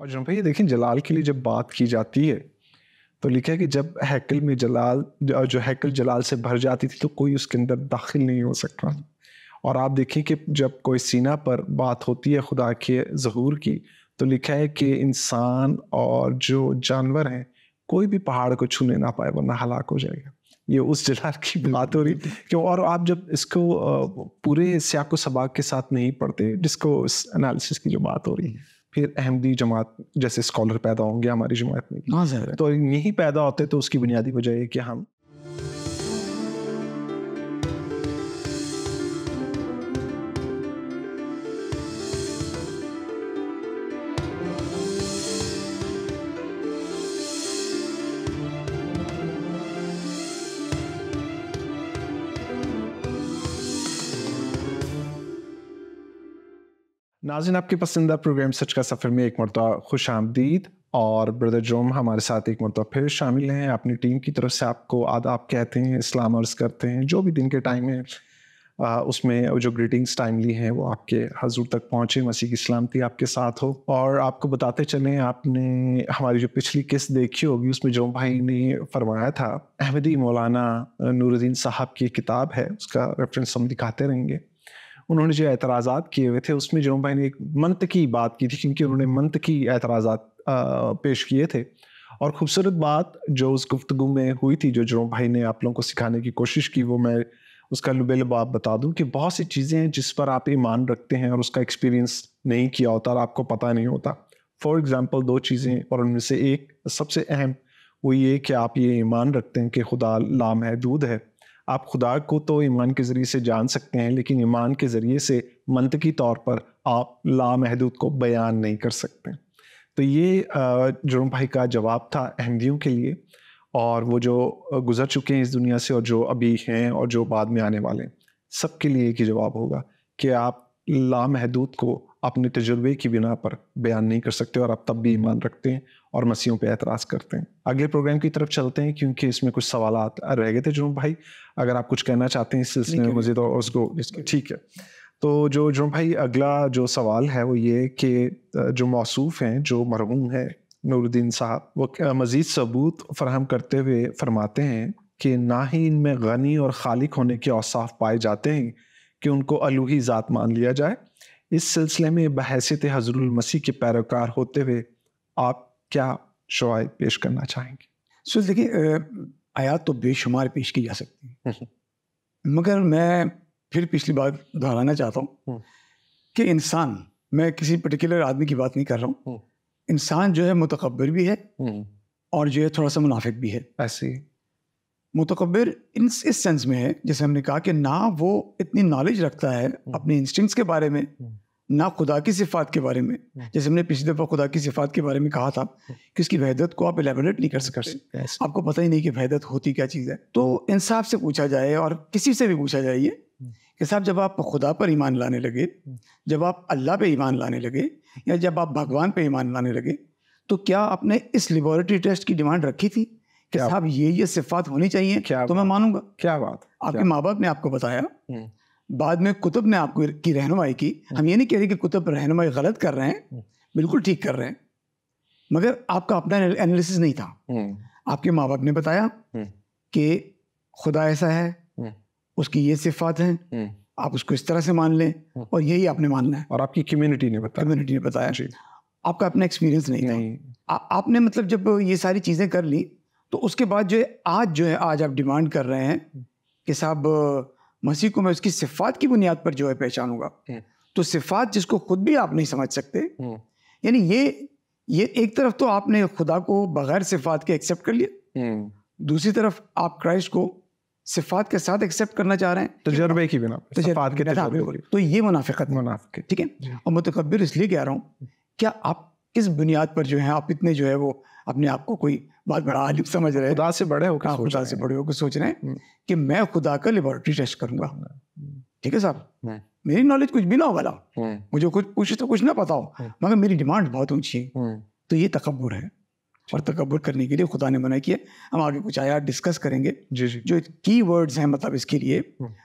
और जब भैया देखें जलाल के लिए जब बात की जाती है तो लिखा है कि जब हैकल में जलाल जो हैकल जलाल से भर जाती थी तो कोई उसके अंदर दाखिल नहीं हो सकता। और आप देखें कि जब कोई सीना पर बात होती है खुदा के ज़हूर की तो लिखा है कि इंसान और जो जानवर हैं कोई भी पहाड़ को छूने ना पाए वरना हलाक हो जाएगा। ये उस जलाल की बात हो रही क्यों। और आप जब इसको पूरे सियाको सबाक के साथ नहीं पढ़ते जिसको इस एनालिसिस की जो बात हो रही है फिर अहमदी जमात जैसे स्कॉलर पैदा होंगे हमारी जमात में भी। तो यही पैदा होते तो उसकी बुनियादी वजह है कि हम नाज़रीन आपके पसंदीदा प्रोग्राम सच का सफ़र में एक मरतबा खुश आमदीद। और ब्रदर जोम हमारे साथ एक मरतबा फिर शामिल हैं। अपनी टीम की तरफ से आपको आदाब कहते हैं, इस्लाम अर्ज़ करते हैं। जो भी दिन के टाइम है उसमें जो ग्रीटिंग्स टाइमली हैं वो आपके हजूर तक पहुँचे। मसीह की सलामती आपके साथ हो। और आपको बताते चलें आपने हमारी जो पिछली किस्त देखी होगी उसमें जोम भाई ने फरमाया था अहमदी मौलाना नूरुद्दीन साहब की किताब है उसका रेफरेंस हम दिखाते रहेंगे। उन्होंने जो एतराज़ात किए हुए थे उसमें जोम भाई ने एक मंतकी बात की थी क्योंकि उन्होंने मंतकी एतराज़ात पेश किए थे। और ख़ूबसूरत बात जो उस गुफ्तगू में हुई थी जो जोम भाई ने आप लोगों को सिखाने की कोशिश की वो मैं उसका लुबेलब आप बता दूं कि बहुत सी चीज़ें हैं जिस पर आप ईमान रखते हैं और उसका एक्सपीरियंस नहीं किया होता और आपको पता नहीं होता। फॉर एग्ज़ाम्पल दो चीज़ें और उनमें से एक सबसे अहम वो ये कि आप ये ईमान रखते हैं कि खुदा लामहदूद है। आप खुदा को तो ईमान के ज़रिए से जान सकते हैं लेकिन ईमान के ज़रिए से मंतकी तौर पर आप लामहदूद को बयान नहीं कर सकते। तो ये जोम भाई का जवाब था अहमदियों के लिए और वो जो गुज़र चुके हैं इस दुनिया से और जो अभी हैं और जो बाद में आने वाले हैं सबके लिए एक ही जवाब होगा कि आप लामहदूद को अपने तजुर्बे की बिना पर बयान नहीं कर सकते और आप तब भी ईमान रखते हैं और मसीहों पे एतराज़ करते हैं। अगले प्रोग्राम की तरफ चलते हैं क्योंकि इसमें कुछ सवालात रह गए थे। जोम भाई अगर आप कुछ कहना चाहते हैं इस सिलसिले में मज़ीद और उसको ठीक है। तो जोम भाई अगला जो सवाल है वो ये कि जो मौसूफ़ हैं जो मरहूम है नूरुद्दीन साहब वो मज़ीद सबूत फराहम करते हुए फरमाते हैं कि ना ही इनमें गनी और खालिक होने के औसाफ पाए जाते हैं कि उनको अलूही ज़ात मान लिया जाए। इस सिलसिले में बहैसियत हज़रतुल मसीह के पैरोकार होते हुए आप क्या शवाहिद पेश करना चाहेंगे? सो देखिए आयात तो बेशुमार पेश की जा सकती हैं मगर मैं फिर पिछली बार दोहराना चाहता हूँ कि इंसान, मैं किसी पर्टिकुलर आदमी की बात नहीं कर रहा हूँ, इंसान जो है मुतकब्बिर भी है और जो है थोड़ा सा मुनाफिक भी है। ऐसे मुतकब्बिर इस सेंस में है जैसे हमने कहा कि ना वो इतनी नॉलेज रखता है अपने इंस्टिंक्ट्स के बारे में ना खुदा की सिफात के बारे में। जैसे हमने पिछली दफ़ा खुदा की सिफात के बारे में कहा था कि उसकी वहदत को आप एलेबोरेट नहीं कर सकते, आपको पता ही नहीं कि वहदत होती क्या चीज़ है। तो इंसाफ से पूछा जाए और किसी से भी पूछा जाए ये कि साहब जब आप खुदा पर ईमान लाने लगे, जब आप अल्लाह पे ईमान लाने लगे या जब आप भगवान पे ईमान लाने लगे तो क्या आपने इस लेबोरेटरी टेस्ट की डिमांड रखी थी कि साहब ये सिफात होनी चाहिए तो मैं मानूंगा? क्या बात, आपके माँ बाप ने आपको बताया, बाद में कुतुब ने आपको की रहनुमाई की। हम ये नहीं कह रहे कि कुतुब रहनुमाई गलत कर रहे हैं, बिल्कुल ठीक कर रहे हैं, मगर आपका अपना एनालिसिस नहीं था। आपके माँ बाप ने बताया कि खुदा ऐसा है, उसकी ये सिफात हैं, आप उसको इस तरह से मान लें और यही आपने मानना है। और आपकी कम्युनिटी ने बताया आपका अपना एक्सपीरियंस नहीं था। आपने मतलब जब ये सारी चीज़ें कर ली तो उसके बाद जो है आज आप डिमांड कर रहे हैं कि साहब मसीह को मैं उसकी सिफात की बुनियाद पर जो है पहचानूंगा। तो सिफात जिसको खुद भी आप नहीं समझ सकते, यानी ये एक तरफ तो आपने खुदा को बगैर सिफात के एक्सेप्ट कर लिया, दूसरी तरफ आप क्राइस्ट को सिफात के साथ एक्सेप्ट करना चाह रहे हैं तजर्बे की बिना पर। तो ये मुनाफिकत है, ठीक है। और मुतकब्बिर इसलिए कह रहा हूँ, क्या आप किस बुनियाद पर जो है आप इतने जो है वो अपने आप को कोई बहुत बड़ा आलिम समझ रहे हैं, खुदा से बड़े होकर सोच रहे हैं कि मैं खुदा का लेबोरेटरी टेस्ट करूंगा। ठीक है साहब, मेरी नॉलेज कुछ भी ना हो वाला, मुझे कुछ पूछे तो कुछ ना पता हो, मगर मेरी डिमांड बहुत ऊंची है। तो ये तकब्बुर है और तकब्बुर करने के लिए खुदा ने मना किया। हम आगे कुछ आयात डिस्कस करेंगे जो की वर्ड्स हैं, मतलब इसके लिए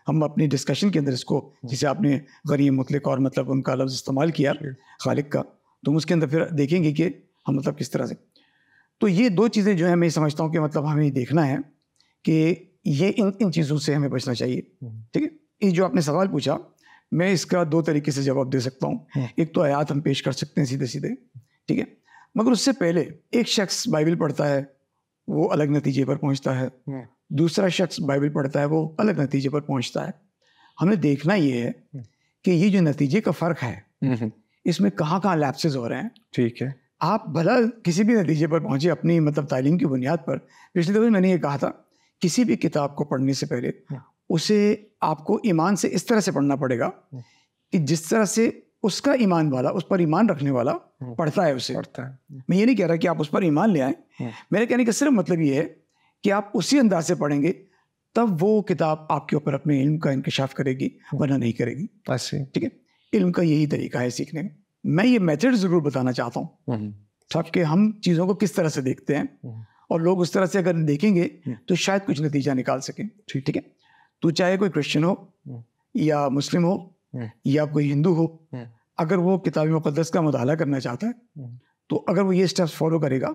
हम अपनी डिस्कशन के अंदर इसको, जिसे आपने गरीब मुतलक और मतलब उनका लफ्ज़ इस्तेमाल किया खालिक का, तो हम उसके अंदर फिर देखेंगे कि हम मतलब किस तरह से। तो ये 2 चीज़ें जो है मैं समझता हूँ कि मतलब हमें देखना है कि ये इन चीज़ों से हमें बचना चाहिए। ठीक है, ये जो आपने सवाल पूछा, मैं इसका 2 तरीके से जवाब दे सकता हूँ। एक तो आयात हम पेश कर सकते हैं सीधे सीधे, ठीक है, मगर उससे पहले एक शख्स बाइबल पढ़ता है, वो अलग नतीजे पर पहुँचता है, दूसरा शख्स बाइबल पढ़ता है, वो अलग नतीजे पर पहुँचता है। हमें देखना ये है कि ये जो नतीजे का फ़र्क है, इसमें कहाँ कहाँ लैप्सेस हो रहे हैं। ठीक है, आप भला किसी भी नतीजे पर पहुँचे अपनी मतलब तालीम की बुनियाद पर। पिछले दफ़े मैंने ये कहा था, किसी भी किताब को पढ़ने से पहले उसे आपको ईमान से इस तरह से पढ़ना पड़ेगा कि जिस तरह से उसका ईमान वाला, उस पर ईमान रखने वाला पढ़ता है उसे। मैं ये नहीं कह रहा कि आप उस पर ईमान ले आएँ, मेरे कहने का सिर्फ मतलब ये है कि आप उसी अंदाज से पढ़ेंगे, तब वो किताब आपके ऊपर अपने इल्म का इंकशाफ करेगी, वरना नहीं करेगी। ठीक है, इल्म का यही तरीका है सीखने में। मैं ये मेथड ज़रूर बताना चाहता हूँ ताकि हम चीज़ों को किस तरह से देखते हैं और लोग उस तरह से अगर देखेंगे तो शायद कुछ नतीजा निकाल सकें। ठीक है, तो चाहे कोई क्रिश्चियन हो या मुस्लिम हो या कोई हिंदू हो, अगर वो किताब मुक़द्दस का मुताला करना चाहता है तो अगर वो ये स्टेप्स फॉलो करेगा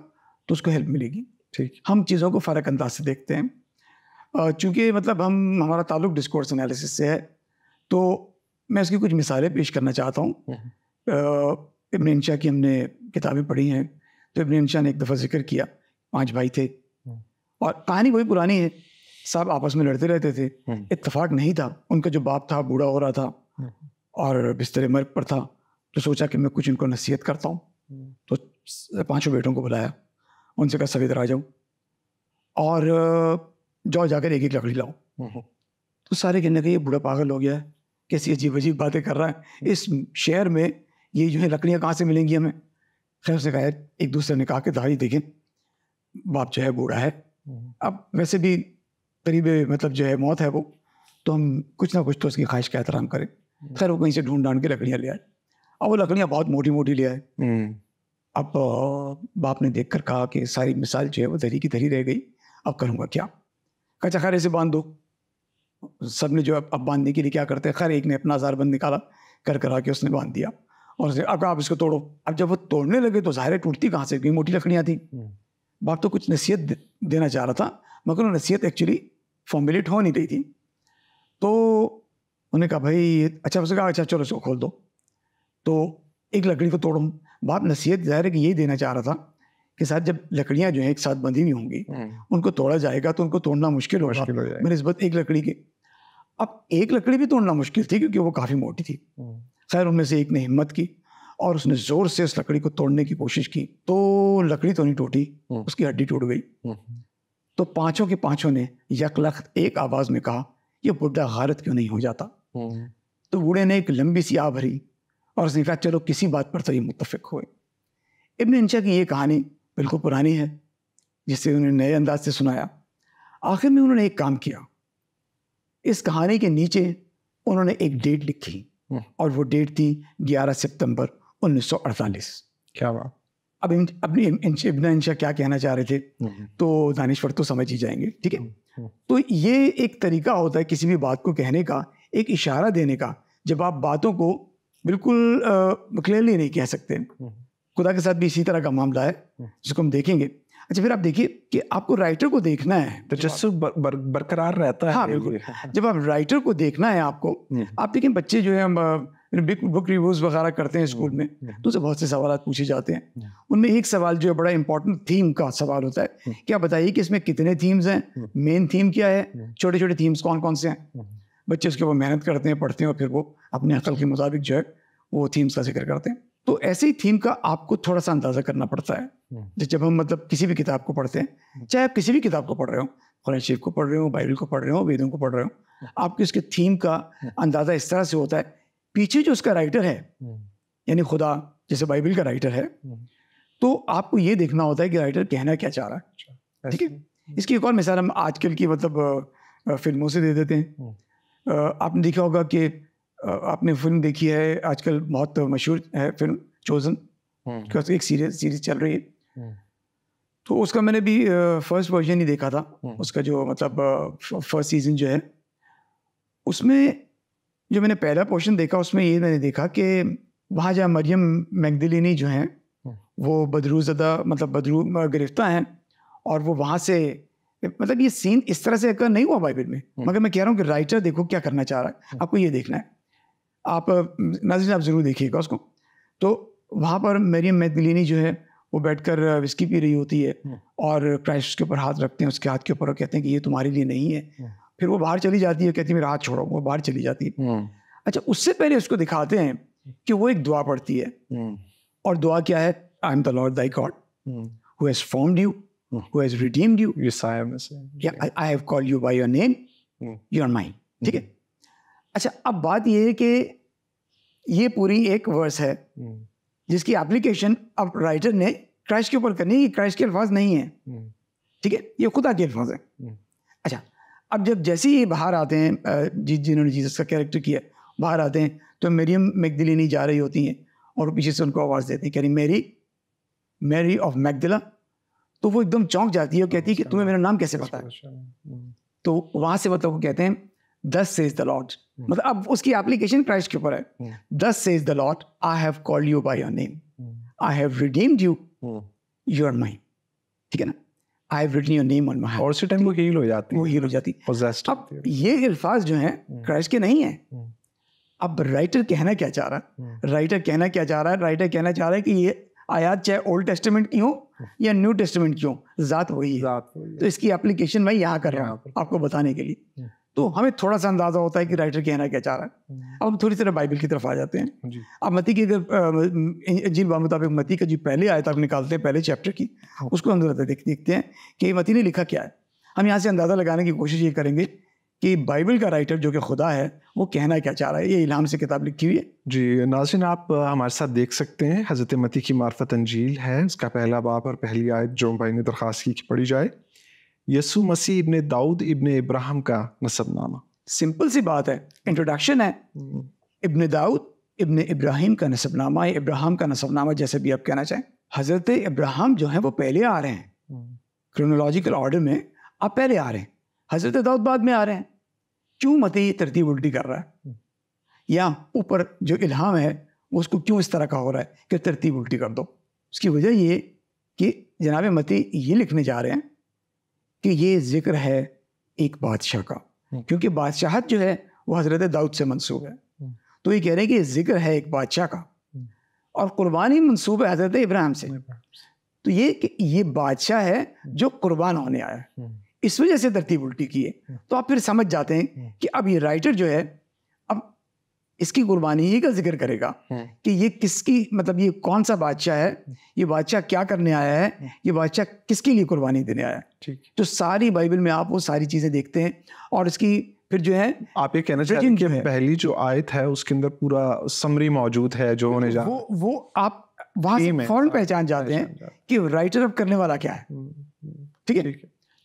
तो उसको हेल्प मिलेगी। ठीक, हम चीज़ों को फ़र्क अंदाज से देखते हैं। चूँकि मतलब हमारा ताल्लुक डिस्कोर्स एनालिसिस से है, तो मैं इसकी कुछ मिसालें पेश करना चाहता हूँ। इब्न इंशा की हमने किताबें पढ़ी हैं, तो इब्न इंशा ने एक दफ़ा जिक्र किया, 5 भाई थे और कहानी वही पुरानी है, सब आपस में लड़ते रहते थे, इत्तेफाक नहीं था। उनका जो बाप था बूढ़ा हो रहा था और बिस्तर मर्ग पर था, तो सोचा कि मैं कुछ इनको नसीहत करता हूँ। तो 5 बेटों को बुलाया, उनसे कहा सब इधर आ जाओ और जाओ जाकर एक एक लकड़ी लाओ। तो सारे कहने लगे ये बूढ़ा पागल हो गया है, कैसी अजीब अजीब बातें कर रहा है, इस शहर में ये जो है लकड़ियाँ कहाँ से मिलेंगी हमें। खैर उसने कहा एक दूसरे ने कहा कि भाई देखें बाप जो है बूढ़ा है, अब वैसे भी करीब मतलब जो है मौत है वो, तो हम कुछ ना कुछ तो उसकी ख्वाहिश का एहतराम करें। खैर वो कहीं से ढूंढ ढांड के लकड़ियाँ ले आए और वो लकड़ियाँ बहुत मोटी मोटी ले आए। अब बाप ने देख कर कहा कि सारी मिसाल जो है वो धरी की धरी रह गई, अब करूँगा क्या। कहा खैर ऐसे बांध दो। सब ने जो अब बांधने के लिए क्या करते हैं, खैर एक ने अपना हज़ारबंद निकाला, कर करा के उसने बांध दिया और उसने अब आप इसको तोड़ो। अब जब वो तोड़ने लगे तो ज़ाहिर टूटती कहाँ से, क्योंकि मोटी लकड़ियाँ थी। बाप तो कुछ नसीहत देना चाह रहा था, मगर वो नसीहत एक्चुअली फॉर्मुलेट हो नहीं रही थी। तो उन्होंने कहा भाई अच्छा, उसने कहा अच्छा चलो इसको खोल दो। तो एक लकड़ी को तोड़ो। बाप नसीहत ज़ाहिर है कि यही देना चाह रहा था कि साथ जब लकड़ियाँ जो हैं एक साथ बंधी हुई होंगी, उनको तोड़ा जाएगा तो उनको तोड़ना मुश्किल होगा बनिस्बत एक लकड़ी के। अब एक लकड़ी भी तोड़ना मुश्किल थी क्योंकि वो काफ़ी मोटी थी। खैर उनमें से एक ने हिम्मत की और उसने ज़ोर से उस लकड़ी को तोड़ने की कोशिश की, तो लकड़ी तो नहीं टूटी, उसकी हड्डी टूट गई। तो पाँचों के पाँचों ने यकलख्त एक आवाज़ में कहा ये बुढ़ा गारत क्यों नहीं हो जाता। तो बूढ़े ने एक लंबी सी आ भरी और उसने कहा चलो किसी बात पर तो ये मुत्तफिक हुए। इब्न इंशा की ये कहानी बिल्कुल पुरानी है जिसे उन्होंने नए अंदाज से सुनाया। आखिर में उन्होंने एक काम किया, इस कहानी के नीचे उन्होंने एक डेट लिखी और वो डेट थी 11 सितंबर 1948। क्या बात। अब अपनी इब्न इंशा क्या कहना चाह रहे थे तो दानिश्वर तो समझ ही जाएंगे। ठीक है, तो ये एक तरीका होता है किसी भी बात को कहने का, एक इशारा देने का, जब आप बातों को बिल्कुल क्लियरली नहीं कह सकते। खुदा के साथ भी इसी तरह का मामला है जिसको हम देखेंगे। अच्छा फिर आप देखिए कि आपको राइटर को देखना है तो जैसे बरकरार रहता है। हाँ बिल्कुल, जब आप राइटर को देखना है आपको, आप देखें बच्चे जो है बुक रिव्यूज वगैरह करते हैं स्कूल में, तो उसे बहुत से सवाल पूछे जाते हैं। उनमें एक सवाल जो है बड़ा इंपॉर्टेंट थीम का सवाल होता है, क्या बताइए कि इसमें कितने थीम्स हैं, मेन थीम क्या है, छोटे छोटे थीम्स कौन कौन से हैं। बच्चे उसके ऊपर मेहनत करते हैं, पढ़ते हैं और फिर वो अपने अकल के मुताबिक जो है वो थीम्स का जिक्र करते हैं। तो ऐसे ही थीम का आपको थोड़ा सा अंदाज़ा करना पड़ता है जब हम मतलब किसी भी किताब को पढ़ते हैं, चाहे आप किसी भी किताब को पढ़ रहे हो, कुरान शरीफ को पढ़ रहे हो, बाइबल को पढ़ रहे हो, वेदों को पढ़ रहे हो, आपको इसके थीम का अंदाज़ा इस तरह से होता है। पीछे जो उसका राइटर है यानी खुदा जैसे बाइबल का राइटर है, तो आपको ये देखना होता है कि राइटर कहना क्या चाह रहा है। ठीक है, इसकी एक और मिसाल हम आजकल की मतलब फिल्मों से दे देते हैं। आपने देखा होगा कि आपने फिल्म देखी है, आजकल बहुत मशहूर है फिल्म चोज़न, एक सीरीज चल रही है। तो उसका मैंने भी फर्स्ट वर्जन ही देखा था उसका, जो मतलब फर्स्ट सीजन जो है, उसमें जो मैंने पहला पोर्शन देखा उसमें ये मैंने देखा कि वहाँ जहाँ मरियम मैगदलिनी जो हैं वो बदरूज़दा मतलब बदरू गिरफ्तार हैं, और वो वहाँ से मतलब ये सीन इस तरह से अगर नहीं हुआ बाइबल में, मगर मैं कह रहा हूँ कि राइटर देखो क्या करना चाह रहा है, आपको ये देखना है। आप नाज़रीन आप ज़रूर देखिएगा उसको। तो वहाँ पर मरियम मैगदलिनी जो है वो बैठकर विस्की पी रही होती है और क्राइस्ट के ऊपर हाथ रखते हैं, उसके हाथ के ऊपर, और कहते हैं कि ये तुम्हारे लिए नहीं है। फिर वो बाहर चली जाती है, कहती है मेरा हाथ छोड़ो, वो बाहर चली जाती है। अच्छा, उससे पहले उसको दिखाते हैं कि वो एक दुआ पढ़ती है, और दुआ क्या है? I am the Lord thy God who has formed you, who has redeemed you, I have called you by your name, you are mine. ठीक है। अच्छा, अब बात ये है कि ये पूरी एक वर्स है जिसकी एप्लीकेशन अब राइटर ने क्राइस्ट के ऊपर करनी है। क्राइस्ट के अल्फाज नहीं है, ठीक है, ये खुदा के अल्फाज है। अच्छा, अब जब जैसे ही बाहर आते हैं जिन्होंने जीसस का कैरेक्टर किया, बाहर आते हैं तो मरियम मैगदलिनी जा रही होती हैं और पीछे से उनको आवाज़ देती है, कह रही मैरी, मैरी ऑफ मैगदला। तो वो एकदम चौंक जाती है और कहती है कि तुम्हें मेरा नाम कैसे पता है? तो वहाँ से मतलब वो कहते हैं thus says the Lord, मतलब अब उसकी एप्लीकेशन क्राइस्ट के ऊपर है। thus says the Lord, I have called you by your name, I have redeemed you, you are mine। ठीक है ना, I have written your name on my heart। और उसी टाइम वो हील हो जाती है, वो हील हो जाती है। possessed अब ये अल्फाज जो हैं क्राइस्ट के नहीं हैं। अब राइटर कहना क्या चाह रहा है? राइटर कहना क्या चाह रहा है? राइटर कहना चाह रहा है कि ये आयात चाहे ओल्ड टेस्टामेंट की हो या न्यू टेस्टामेंट की हो, ज़ात वही है। तो इसकी एप्लीकेशन मैं यहाँ कर रहा हूँ आपको बताने के लिए। तो हमें थोड़ा सा अंदाजा होता है कि राइटर कहना क्या चाह रहा है। अब हम थोड़ी तरह बाइबल की तरफ आ जाते हैं। अब मत्ती की अगर इंजील मुताबिक मत्ती का जो पहले आयत आप निकालते हैं पहले चैप्टर की, उसको हम देखते हैं कि मत्ती ने लिखा क्या है। हम यहाँ से अंदाज़ा लगाने की कोशिश ये करेंगे कि बाइबल का राइटर जो कि खुदा है वो कहना क्या चाह रहा है। ये इल्हाम से किताब लिखी हुई है। जी नाज़रीन, आप हमारे साथ देख सकते हैं हज़रत मत्ती की मार्फत अंजील है, उसका पहला बाब और पहली आयत जो भाई ने दरख्वास्त की पढ़ी जाए। यसु मसीह इब्ने दाऊद इब्ने इब्राहिम का नसबनामा। सिंपल सी बात है, इंट्रोडक्शन है। इब्ने दाऊद इब्ने इब्राहिम का नसबनामा, इब्राहिम का नसबनामा जैसे भी आप कहना चाहें। हज़रत इब्राहिम जो है वो पहले आ रहे हैं, क्रोनोलॉजिकल ऑर्डर में आप पहले आ रहे हैं, हज़रत दाऊद बाद में आ रहे हैं। क्यों मती तरतीब उल्टी कर रहा है? या ऊपर जो इल्हाम है वो उसको क्यों इस तरह का हो रहा है कि तरतीब उल्टी कर दो? उसकी वजह ये कि जनाब मती ये लिखने जा रहे हैं कि ये जिक्र है एक बादशाह का, क्योंकि बादशाहत जो है वो हज़रत दाऊद से मंसूब है। तो ये कह रहे हैं कि जिक्र है एक बादशाह का और कुर्बानी मंसूब है हज़रत इब्राहिम से। तो ये बादशाह है जो कुर्बान होने आया है, इस वजह से तरतीब उल्टी की है। तो आप फिर समझ जाते हैं कि अब ये राइटर जो है अब इसकी कुर्बानी ही का जिक्र करेगा कि ये किसकी, मतलब ये कौन सा बादशाह है, ये बादशाह क्या करने आया है, ये बादशाह किसके लिए कुर्बानी देने आया है। तो सारी बाइबल में आप वो सारी चीज़ें देखते हैं और इसकी फिर जो है आप ये कहना चाहते हैं कि पहली जो आयत है उसके अंदर पूरा समरी मौजूद है जो होने जा वो आप वहाँ से फौरन पहचान जाते हैं कि राइटर अब करने वाला क्या है। ठीक है,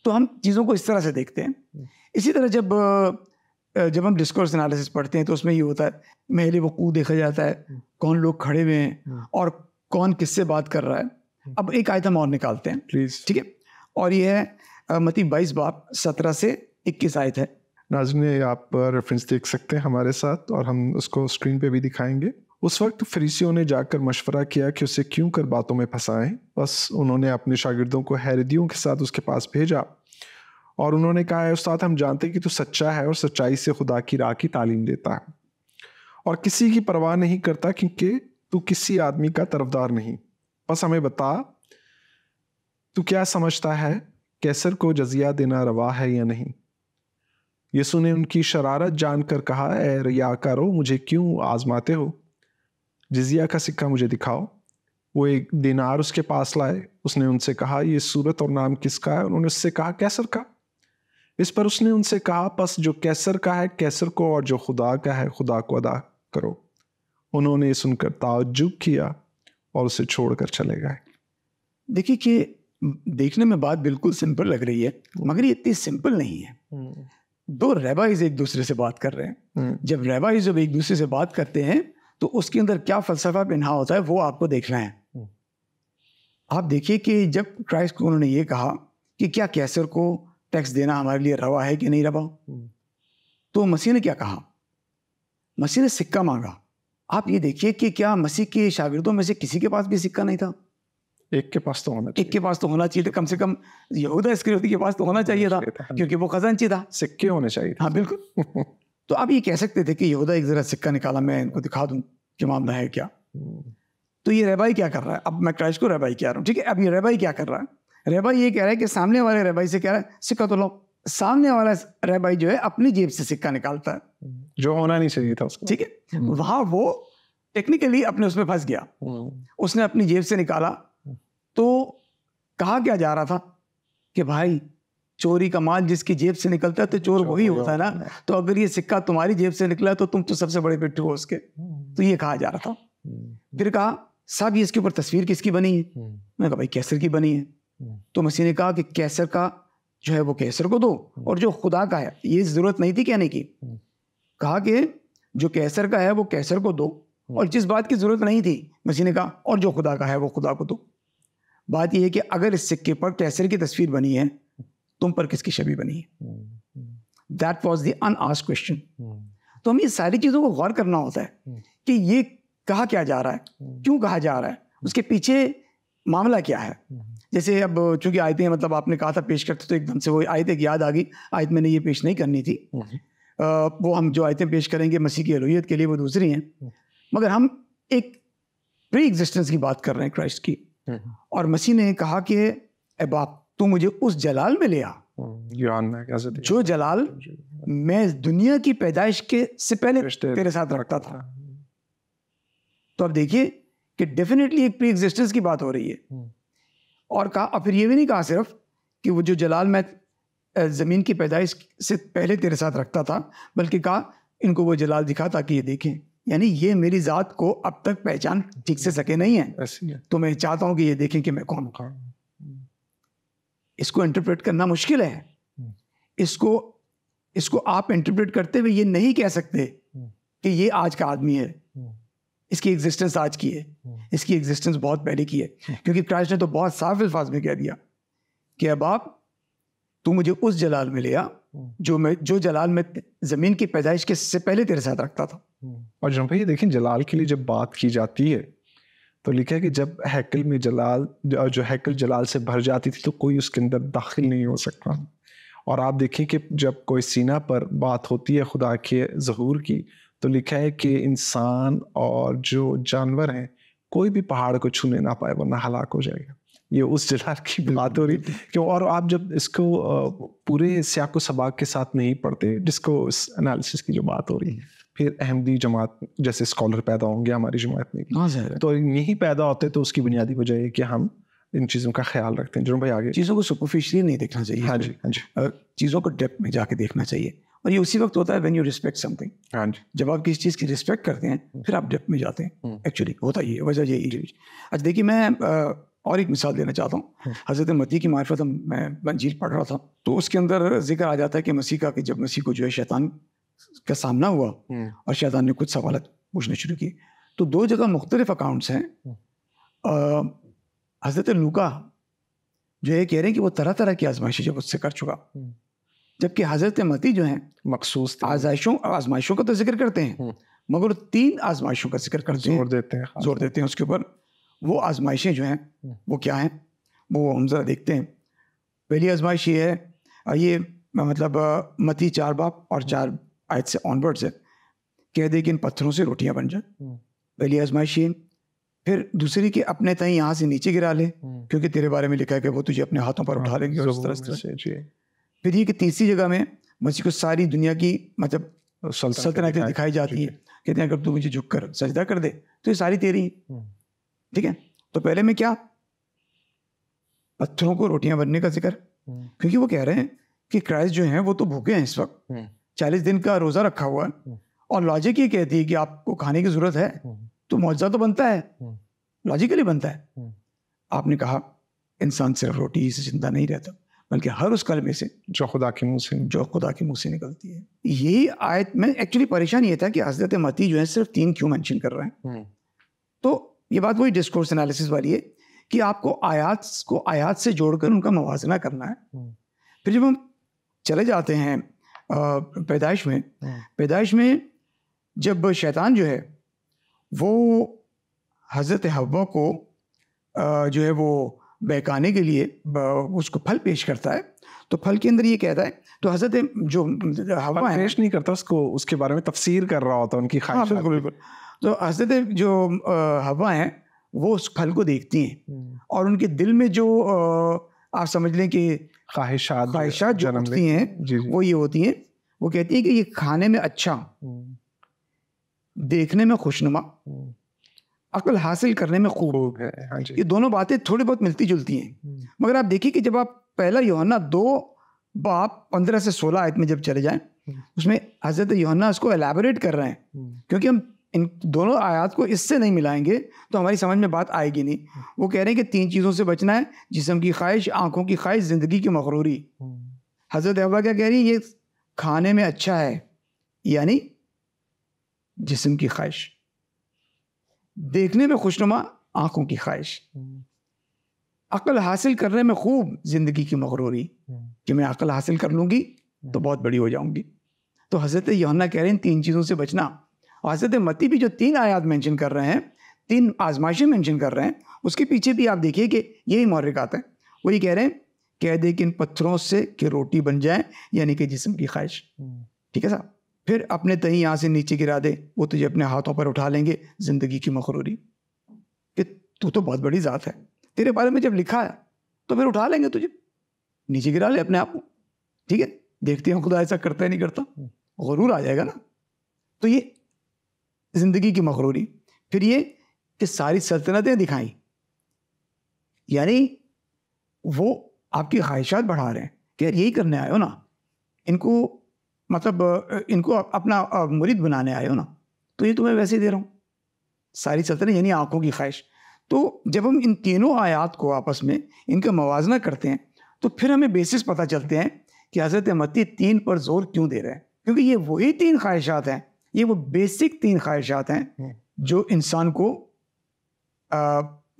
तो हम चीज़ों को इस तरह से देखते हैं। इसी तरह जब हम डिस्कोर्स एनालिसिस पढ़ते हैं तो उसमें ये होता है महल वक़ूअ देखा जाता है, कौन लोग खड़े हुए हैं और कौन किससे बात कर रहा है। अब एक आयत हम और निकालते हैं प्लीज़, ठीक है, और ये है मत्ती 22 बाब 17 से 21 आयत है। नाज़रीन आप रेफरेंस देख सकते हैं हमारे साथ और हम उसको स्क्रीन पे भी दिखाएंगे। उस वक्त फरीसियों ने जाकर मशवरा किया कि उसे क्यों कर बातों में फंसाएं। बस उन्होंने अपने शागिर्दों को हैरदियों के साथ उसके पास भेजा और उन्होंने कहा है उस्ताद हम जानते हैं कि तू सच्चा है और सच्चाई से खुदा की राह की तालीम देता है और किसी की परवाह नहीं करता क्योंकि तू किसी आदमी का तरफदार नहीं। बस हमें बता तू क्या समझता है, कैसर को जजिया देना रवा है या नहीं? यीशु ने उनकी शरारत जानकर कहा, ऐ रियाकारो मुझे क्यों आजमाते हो? जिजिया का सिक्का मुझे दिखाओ। वो एक दिनार उसके पास लाए। उसने उनसे कहा, ये सूरत और नाम किसका है? उन्होंने उससे कहा, कैसर का। इस पर उसने उनसे कहा, बस जो कैसर का है कैसर को और जो खुदा का है खुदा को अदा करो। उन्होंने ये सुनकर ताज्जुब किया और उसे छोड़कर चले गए। देखिए कि देखने में बात बिल्कुल सिंपल लग रही है मगर ये इतनी सिंपल नहीं है। दो रैबाइज एक दूसरे से बात कर रहे हैं। जब रैबाइज जब एक दूसरे से बात करते हैं तो उसके अंदर क्या फलसफा पिन्हा होता है वो आपको देखना है। आप देखिए कि जब क्राइस्ट को उन्होंने ये कहा कि क्या कैसर को टैक्स देना हमारे लिए रवा है कि नहीं रवा, तो मसीह ने क्या कहा? मसीह ने सिक्का मांगा आप ये देखिए कि क्या मसीह के शागिर्दों में से किसी के पास भी सिक्का नहीं था? एक के पास तो होना चाहिए, एक के पास तो होना चाहिए था, कम से कम यहूदा इस्करियोती के पास तो होना चाहिए था, क्योंकि वो खजांची था, सिक्के होने चाहिए। हाँ बिल्कुल। तो आप ये कह सकते थे कि यहूदा एक जरा सिक्का निकाला, मैं इनको दिखा दूं कि मामला है क्या। तो ये रबाई क्या कर रहा है? अब मैं क्राइस्ट को रबाई कह रहा हूँ, ठीक है। अब ये रबाई क्या कर रहा है? रबाई ये कह रहा है कि सामने वाले रबाई से कह रहा है सिक्का तो लो। सामने वाला रबाई जो है अपनी जेब से सिक्का निकालता है, जो होना नहीं चाहिए था उसको, ठीक है। वहां वो टेक्निकली अपने उसमें फंस गया, उसने अपनी जेब से निकाला। तो कहा क्या जा रहा था कि भाई चोरी का माल जिसकी जेब से निकलता है तो चोर वही होता है ना, तो अगर ये सिक्का तुम्हारी जेब से निकला तो तुम तो सबसे बड़े पिट्ठू हो उसके। तो ये कहा जा रहा था। फिर कहा साहब ये इसके ऊपर तस्वीर किसकी बनी है? मैंने कहा भाई कैसर की बनी है। तो मसीह ने कहा कि कैसर का जो है वो कैसर को दो, और जो खुदा का है, ये जरूरत नहीं थी कहने की, कहा कि जो कैसर का है वो कैसर को दो, और जिस बात की जरूरत नहीं थी मसीह ने कहा और जो खुदा का है वो खुदा को दो। बात यह है कि अगर इस सिक्के पर कैसर की तस्वीर बनी है, तुम पर किसकी छवि बनी है? That was the unasked question. तो हमें सारी चीजों को गौर करना होता है कि ये कहा क्या जा रहा है, क्यों कहा जा रहा है, उसके पीछे मामला क्या है। जैसे अब चूंकि आयतें, मतलब आपने कहा था पेश करते, तो एकदम से वो आयत एक याद आ गई। आयत मैंने ये पेश नहीं करनी थी, वो हम जो आयतें पेश करेंगे मसीह की अलूहियत के लिए वो दूसरी हैं, मगर हम एक प्री एग्जिस्टेंस की बात कर रहे हैं क्राइस्ट की। और मसीह ने कहा कि ए बाप तू मुझे उस जलाल में ले आ जो जलाल मैं दुनिया की पैदाइश के से पहले तेरे साथ रखता था। तो अब देखिए कि डेफिनेटली एक प्री एग्जिस्टेंस की बात हो रही है। और कहा, और फिर ये भी नहीं कहा सिर्फ कि वो जो जलाल मैं ज़मीन की पैदाइश से पहले तेरे साथ रखता था, बल्कि कहा इनको वो जलाल दिखा ताकि ये देखें। यानी ये मेरी ज़ात को अब तक पहचान ठीक से सके नहीं है, तो मैं चाहता हूँ कि ये देखें कि मैं कौन हूँ। इसको इंटरप्रेट करना मुश्किल है। इसको आप इंटरप्रेट करते हुए ये नहीं कह सकते कि ये आज का आदमी है, इसकी एग्जिस्टेंस आज की है, इसकी एग्जिस्टेंस बहुत पहले की है। क्योंकि क्राइस्ट ने तो बहुत साफ अल्फाज में कह दिया कि अब आप तू मुझे उस जलाल में ले आ जो जलाल में ज़मीन की पैदाइश के से पहले तेरे साथ रखता था। और जब भाई देखें जलाल के लिए जब बात की जाती है तो लिखा है कि जब हैकल में जलाल, जो हैकल जलाल से भर जाती थी तो कोई उसके अंदर दाखिल नहीं हो सकता। और आप देखें कि जब कोई सीना पर बात होती है खुदा के ज़हूर की, तो लिखा है कि इंसान और जो जानवर हैं कोई भी पहाड़ को छूने ना पाए वरना हलाक हो जाएगा। ये उस जलाल की बात हो रही क्यों। और आप जब इसको पूरे सियाको सबाक के साथ नहीं पढ़ते, जिसको एनालिसिस की जो बात हो रही है, फिर अहमदी जमात जैसे स्कॉलर पैदा होंगे हमारी जमात में, तो यही पैदा होते तो उसकी बुनियादी वजह है कि हम इन चीज़ों का ख्याल रखते हैं। जो भाई आगे चीज़ों को सुपरफिशियली नहीं देखना चाहिए। हाँ जी, हाँ जी। चीज़ों को डेप्थ में जाके देखना चाहिए। और ये उसी वक्त होता है व्हेन यू रिस्पेक्ट समथिंग। हाँ जी। जब आप किसी चीज़ की रिस्पेक्ट करते हैं फिर आप डेप्थ में जाते हैं। एक्चुअली होता ही है, वजह यही। अच्छा देखिए, मैं और एक मिसाल देना चाहता हूँ। हज़रत मती की मार्फत मैं इंजील पढ़ रहा था, तो उसके अंदर जिक्र आ जाता है कि मसीह का, कि जब मसीह को जो है शैतान का सामना हुआ और शैतान ने कुछ सवाल पूछने शुरू किए, तो दो जगह मुख्तलिफ अकाउंट्स हैं। हज़रत लूका जो है कह रहे हैं कि वो तरह तरह की आजमाइशें जब उससे कर चुका, जबकि हज़रत मती जो है मखसूस आजमाइशों का तो जिक्र करते हैं, मगर 3 आजमाइशों का जिक्र करते हैं, जोर देते हैं उसके ऊपर। वो आजमाइशें जो हैं वो क्या हैं, वो हम जरा देखते हैं। पहली आजमाइश ये है, ये मतलब मती 4 बाब और 4 आयत से ऑनवर्ड्स है, कह दे कि इन पत्थरों से रोटियां बन जाए। पहली आजमाइश ये। फिर दूसरी कि अपने तय यहाँ से नीचे गिरा ले, क्योंकि तेरे बारे में लिखा है कि वो तुझे अपने हाथों पर उठा लेंगे और इस तरह से। फिर ये कि तीसरी जगह में मसीह को सारी दुनिया की मतलब सल्तनतें दिखाई जाती है, कहते हैं अगर तू मुझे झुक कर सजदा कर दे तो ये सारी तेरी। ठीक है, तो पहले में क्या, पत्थरों को रोटियां बनने का जिक्र, क्योंकि वो कह रहे हैं कि क्राइस्ट जो है वो तो भूखे हैं इस वक्त, 40 दिन का रोजा रखा हुआ है, और लॉजिक ये कहती है कि आपको खाने की जरूरत है तो मौजज़ा तो बनता है, लॉजिकली बनता है। आपने कहा इंसान सिर्फ रोटी से जिंदा नहीं रहता, बल्कि हर उस कलमे से जो खुदा के मुंह से निकलती है। यही आयत में एक्चुअली परेशान ये था कि हज़रत मती जो है सिर्फ 3 क्यों मेंशन कर रहे हैं। तो ये बात वही डिस्कोर्स एनालिसिस वाली है कि आपको आयात से जोड़कर उनका मवाजना करना है। फिर जब हम चले जाते हैं पैदाइश में जब शैतान जो है वो हज़रत हव्वा को जो है वो बहकाने के लिए उसको फल पेश करता है। तो फल के अंदर ये कहता है, तो हज़रत जो हव्वा है पेश नहीं करता उसको, उसके बारे में तफसीर कर रहा होता उनकी ख्वाहिश। बिल्कुल बिल्कुल। तो हज़रत जो हव्वा हैं वो उस फल को देखती हैं और उनके दिल में जो आप समझ लें कि ख्वाहिशात जो उठती हैं वो ये होती हैं, वो कहती हैं कि ये खाने में अच्छा, देखने में खुशनुमा, अक्ल हासिल करने में खूब है। हाँ जी। ये दोनों बातें थोड़ी बहुत मिलती जुलती हैं, मगर आप देखिए कि जब आप पहला यूहन्ना 2:15 से 16 आयत में जब चले जाएं, उसमें हज़रत यूहन्ना इसको एलैबोरेट कर रहे हैं, क्योंकि हम इन दोनों आयत को इससे नहीं मिलाएंगे तो हमारी समझ में बात आएगी नहीं। वो कह रहे हैं कि 3 चीज़ों से बचना है, जिस्म की ख्वाहिश, आंखों की ख्वाहिश, ज़िंदगी की मगरूरी। हज़रत हव्वा क्या कह रही है? ये खाने में अच्छा है, यानी जिस्म की ख्वाहिश, देखने में खुशनुमा, आंखों की ख्वाहिश, अक्ल हासिल करने में खूब, ज़िंदगी की मगरूरी, कि मैं अक्ल हासिल कर लूँगी तो बहुत बड़ी हो जाऊँगी। तो हज़रत यूहन्ना कह रहे हैं 3 चीज़ों से बचना। और हज़रत मत्ती भी जो 3 आयात मेंशन कर रहे हैं, 3 आजमाइशें मेंशन कर रहे हैं, उसके पीछे भी आप देखिए कि यही मुहर्रिकात हैं। वो ये कह रहे हैं, कह दे कि इन पत्थरों से कि रोटी बन जाए, यानी कि जिस्म की ख्वाहिश। ठीक है साहब। फिर अपने तही यहाँ से नीचे गिरा दे, वो तुझे अपने हाथों पर उठा लेंगे, ज़िंदगी की मगरूरी, कि तू तो बहुत बड़ी ज़ात है, तेरे बारे में जब लिखा है तो फिर उठा लेंगे तुझे, नीचे गिरा ले अपने आप को। ठीक है, देखते हैं खुदा ऐसा करता है नहीं करता, गुरूर आ जाएगा ना। तो ये ज़िंदगी की मगरूरी। फिर ये कि सारी सल्तनतें दिखाई, यानी वो आपकी ख्वाहिशात बढ़ा रहे हैं कि यही करने आए हो ना, इनको मतलब इनको अपना मुरीद बनाने आए हो ना, तो ये तुम्हें वैसे ही दे रहा हूँ, सारी सल्तनत, यानी आंखों की ख्वाहिश। तो जब हम इन तीनों आयात को आपस में इनका मवाजना करते हैं तो फिर हमें बेसिस पता चलते हैं कि हज़रत मत्ती 3 पर जोर क्यों दे रहे हैं, क्योंकि ये वही 3 ख्वाहिशात हैं, ये वो बेसिक 3 ख्वाहिशात हैं जो इंसान को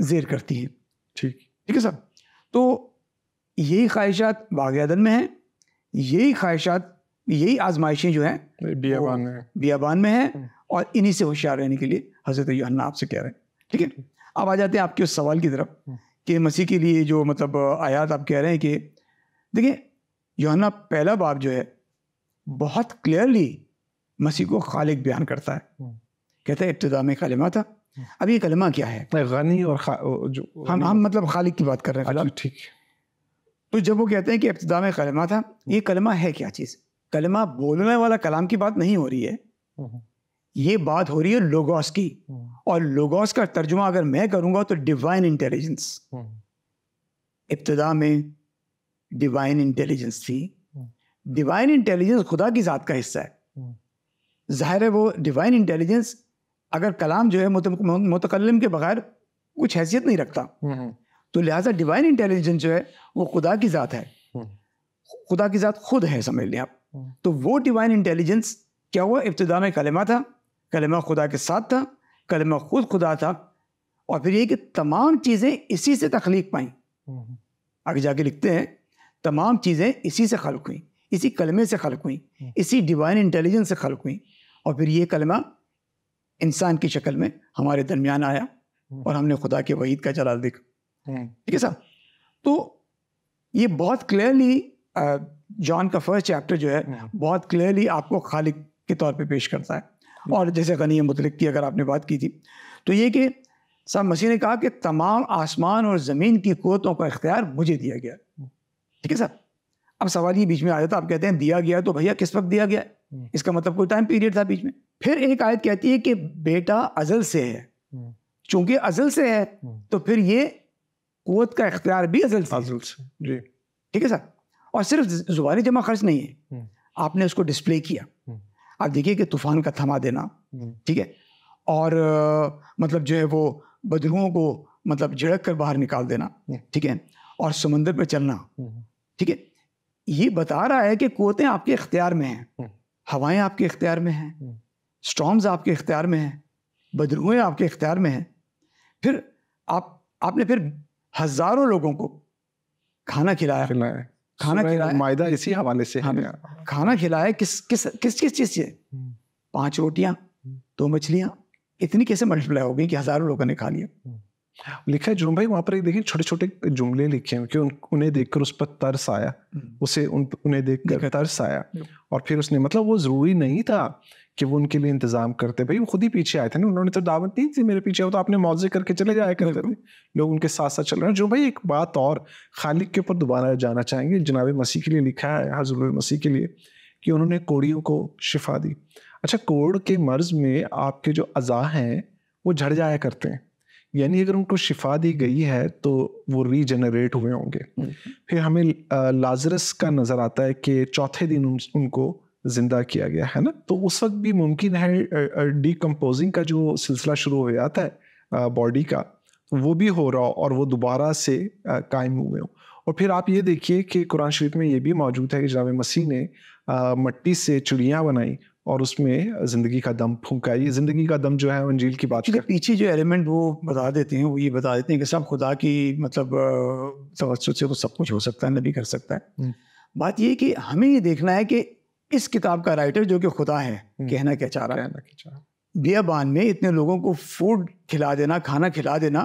ज़ेर करती हैं। ठीक है साहब। तो यही ख्वाहिशात बाग़-ए-अदन में हैं, यही ख्वाहिशात, यही आजमाइशें जो हैं बियाबान में हैं, और इन्हीं से होशियार रहने के लिए हज़रत यूहन्ना आपसे कह रहे हैं। ठीक है, अब आ जाते हैं आपके उस सवाल की तरफ कि मसीह के लिए जो मतलब आयात आप कह रहे हैं कि देखिए, यूहन्ना पहला बाब जो है बहुत क्लियरली मसीह को खालिक बयान करता है। कहता है इब्तिदा में कलिमा था। अब ये कलिमा क्या है? गनी और जो हम मतलब खालिक की बात कर रहे हैं फिलहाल। ठीक। तो जब वो कहते हैं कि इब्तिदा में कलिमा था, ये कलिमा है क्या चीज़? कलिमा बोलने वाला कलाम की बात नहीं हो रही है, ये बात हो रही है लोगोस की, और लोगोस का तर्जुमा अगर मैं करूंगा तो डिवाइन इंटेलिजेंस। इब्तिदा में डिवाइन इंटेलिजेंस थी। डिवाइन इंटेलिजेंस खुदा की ज़ात का हिस्सा है। ज़ाहिर है वो डिवाइन इंटेलिजेंस अगर कलाम जो है मुतकल्लिम के बगैर कुछ हैसियत नहीं रखता, तो लिहाजा डिवाइन इंटेलिजेंस जो है वो खुदा की ज़ात है, खुदा की ज़ात खुद है, समझ लें आप। तो वो डिवाइन इंटेलिजेंस क्या हुआ? इब्तिदा में कलिमा था, कलिमा खुदा के साथ था, कलिमा खुद खुदा था, और फिर ये कि तमाम चीज़ें इसी से तख्लीक पाई। आगे जाके लिखते हैं तमाम चीज़ें इसी से खल्क हुई, इसी कलमे से खल्क हुई, इसी डिवाइन इंटेलिजेंस से खल्क हुई, और फिर ये कलमा इंसान की शक्ल में हमारे दरमियान आया और हमने खुदा के वहीद का जलाल देखा। ठीक है साहब। तो ये बहुत क्लियरली जॉन का फर्स्ट चैप्टर जो है बहुत क्लियरली आपको खालिक के तौर पे पेश करता है। और जैसे गनी मुतलिक की अगर आपने बात की थी, तो ये कि साहब मसीह ने कहा कि तमाम आसमान और ज़मीन की क़ुव्वतों का इख्तियार मुझे दिया गया। ठीक है साहब। अब सवाल ये बीच में आ जाता, आप कहते हैं दिया गया, तो भैया किस वक्त दिया गया? इसका मतलब कोई टाइम पीरियड था बीच में। फिर एक आयत कहती है कि बेटा अज़ल से है, चूंकि अज़ल से है तो फिर ये क़ुव्वत का इख्तियार भी अज़ल से जी। ठीक है साहब। और सिर्फ ज़ुबानी जमा खर्च नहीं है, आपने उसको डिस्प्ले किया। आप देखिए कि तूफान का थमा देना, ठीक है, और मतलब जो है वो बदरुओं को मतलब झिड़क कर बाहर निकाल देना, ठीक है, और समंदर पे चलना, ठीक है, ये बता रहा है कि क़ुव्वतें आपके इख्तियार में हैं, हवाएं आपके इख्तियार में हैं, स्टॉर्म्स आपके इख्तियार में हैं, बदरुएं आपके इख्तियार में हैं। फिर आपने फिर हज़ारों लोगों को खाना खिलाया, खाना खिलाया, मायदा इसी हवाले से है। खाना खिलाया किस चीज़ से? 5 रोटियां, 2 मछलियां, इतनी कैसे मल्टीप्लाई हो गई कि हज़ारों लोगों ने खा लिया। लिखा है जुम्मन भाई वहाँ पर, एक देखिए छोटे छोटे जुमले लिखे हैं कि उन्हें देखकर उस पर तरस आया, उन्हें देखकर तरस आया, और फिर उसने, मतलब वो ज़रूरी नहीं था कि वो उनके लिए इंतज़ाम करते, भाई वो खुद ही पीछे आए थे ना, उन्होंने तो दावत नहीं थी मेरे पीछे, वो तो आपने मौजे करके चले जाया करते थे, लोग उनके साथ साथ चल रहे हैं। जो भाई एक बात और खालिक के ऊपर दोबारा जाना चाहेंगे, जनाब मसीह के लिए लिखा है, हज़रत मसीह के लिए, कि उन्होंने कोड़ियों को शिफा दी। अच्छा, कोड़ के मर्ज़ में आपके जो अज़ा हैं वो झड़ जाया करते हैं, यानी अगर उनको शिफा दी गई है तो वो रीजनरेट हुए होंगे। फिर हमें लाजरस का नज़र आता है कि चौथे दिन उनको ज़िंदा किया गया है ना, तो उस वक्त भी मुमकिन है डिकम्पोजिंग का जो सिलसिला शुरू हो जाता है बॉडी का, तो वो भी हो रहा हो और वो दोबारा से कायम हुए हो। और फिर आप ये देखिए कि कुरान शरीफ में ये भी मौजूद है कि जनाब मसीह ने मट्टी से चिड़ियाँ बनाई और उसमें ज़िंदगी का दम फूंका। ये ज़िंदगी का दम जो है अंजील की बात करते, पीछे जो एलिमेंट वो बता देते हैं, वो ये बता देते हैं कि सब खुदा की मतलब तवज्जुह से तो सब कुछ हो सकता है, नबी कर सकता है। बात ये कि हमें ये देखना है कि इस किताब का राइटर जो कि खुदा है कहना क्या चाह रहा है। बियाबान में इतने लोगों को फूड खिला देना, खाना खिला देना,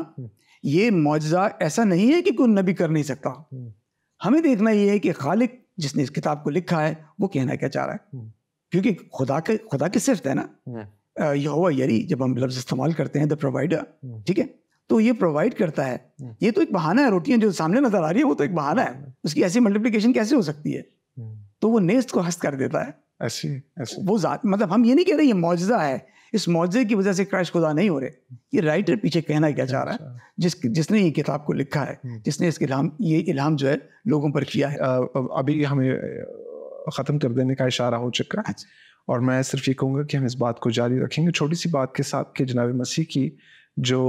ये मौजज़ा ऐसा नहीं है कि कोई नबी कर नहीं सकता। हमें देखना ये है कि खालिक जिसने इस किताब को लिखा है वो कहना क्या चाह रहा है, क्योंकि खुदा की सिर्फ है ना, यहोवा यरी जब हम लफ्ज़ इस्तेमाल करते हैं, द प्रोवाइडर, ठीक है, तो ये प्रोवाइड करता है। ये तो एक बहाना है, रोटियां जो सामने नजर आ रही है वो तो एक बहाना है, उसकी ऐसी मल्टीप्लिकेशन कैसे हो सकती है? तो वो नेस्त को हस्त कर देता है ऐसी वो जात, मतलब हम ये नहीं कह रहे ये मौजज़ा है, इस मौजज़े की वजह से क्राइस्ट खुदा नहीं हो रहे। ये राइटर पीछे कहना क्या चाह रहा है, जिसने ये किताब को लिखा है, जिसने इसके ये इल्हाम जो है लोगों पर किया है। अभी हमें ख़त्म कर देने का इशारा हो चुका है, और मैं सिर्फ ये कहूँगा कि हम इस बात को जारी रखेंगे छोटी सी बात के साथ कि जनाब मसीह की जो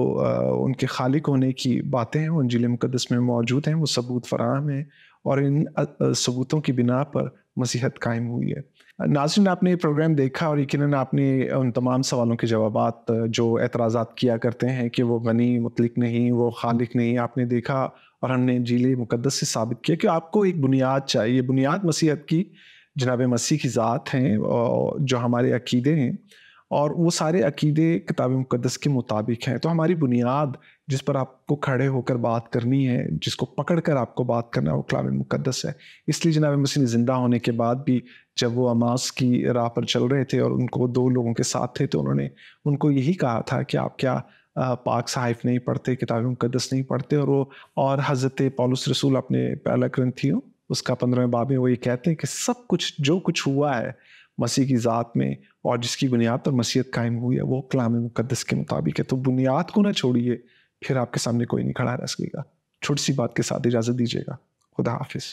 उनके खालिक होने की बातें हैं वो इंजील मुक़द्दस में मौजूद हैं, वो सबूत फराहम है, और इन सबूतों की बिना पर मसीहत कायम हुई है। नाज़रीन, आपने ये प्रोग्राम देखा और यकीनन आपने उन तमाम सवालों के जवाबात जो एतराज़ात किया करते हैं कि वो गनी मुतलिक नहीं, वो खालिक नहीं, आपने देखा और हमने इंजील मुक़द्दस से साबित किया कि आपको एक बुनियाद चाहिए। बुनियाद मसीहत की जनाब मसीह की ज़ात हैं, जो हमारे अकीदे हैं, और वो सारे अकीदे किताब मुक़द्दस के मुताबिक हैं। तो हमारी बुनियाद जिस पर आपको खड़े होकर बात करनी है, जिसको पकड़ कर आपको बात करना है, वो कलाम मुक़द्दस है। इसलिए जनाब मसीह ने ज़िंदा होने के बाद भी जब वो अमास की राह पर चल रहे थे और उनको 2 लोगों के साथ थे, तो उन्होंने उनको यही कहा था कि आप क्या पाक सहाइफ नहीं पढ़ते, किताब मुक़द्दस नहीं पढ़ते? और हज़रत पौलुस रसूल अपने पहला कुरिन्थियों उसका 15वें बाब में वो ये कहते हैं कि सब कुछ जो कुछ हुआ है मसीह की ज़ात में और जिसकी बुनियाद पर मसीहत कायम हुई है, वो कलाम मुक़द्दस के मुताबिक है। तो बुनियाद को ना छोड़िए, फिर आपके सामने कोई नहीं खड़ा रह सकेगा। छोटी सी बात के साथ इजाज़त दीजिएगा। खुदा हाफिज़।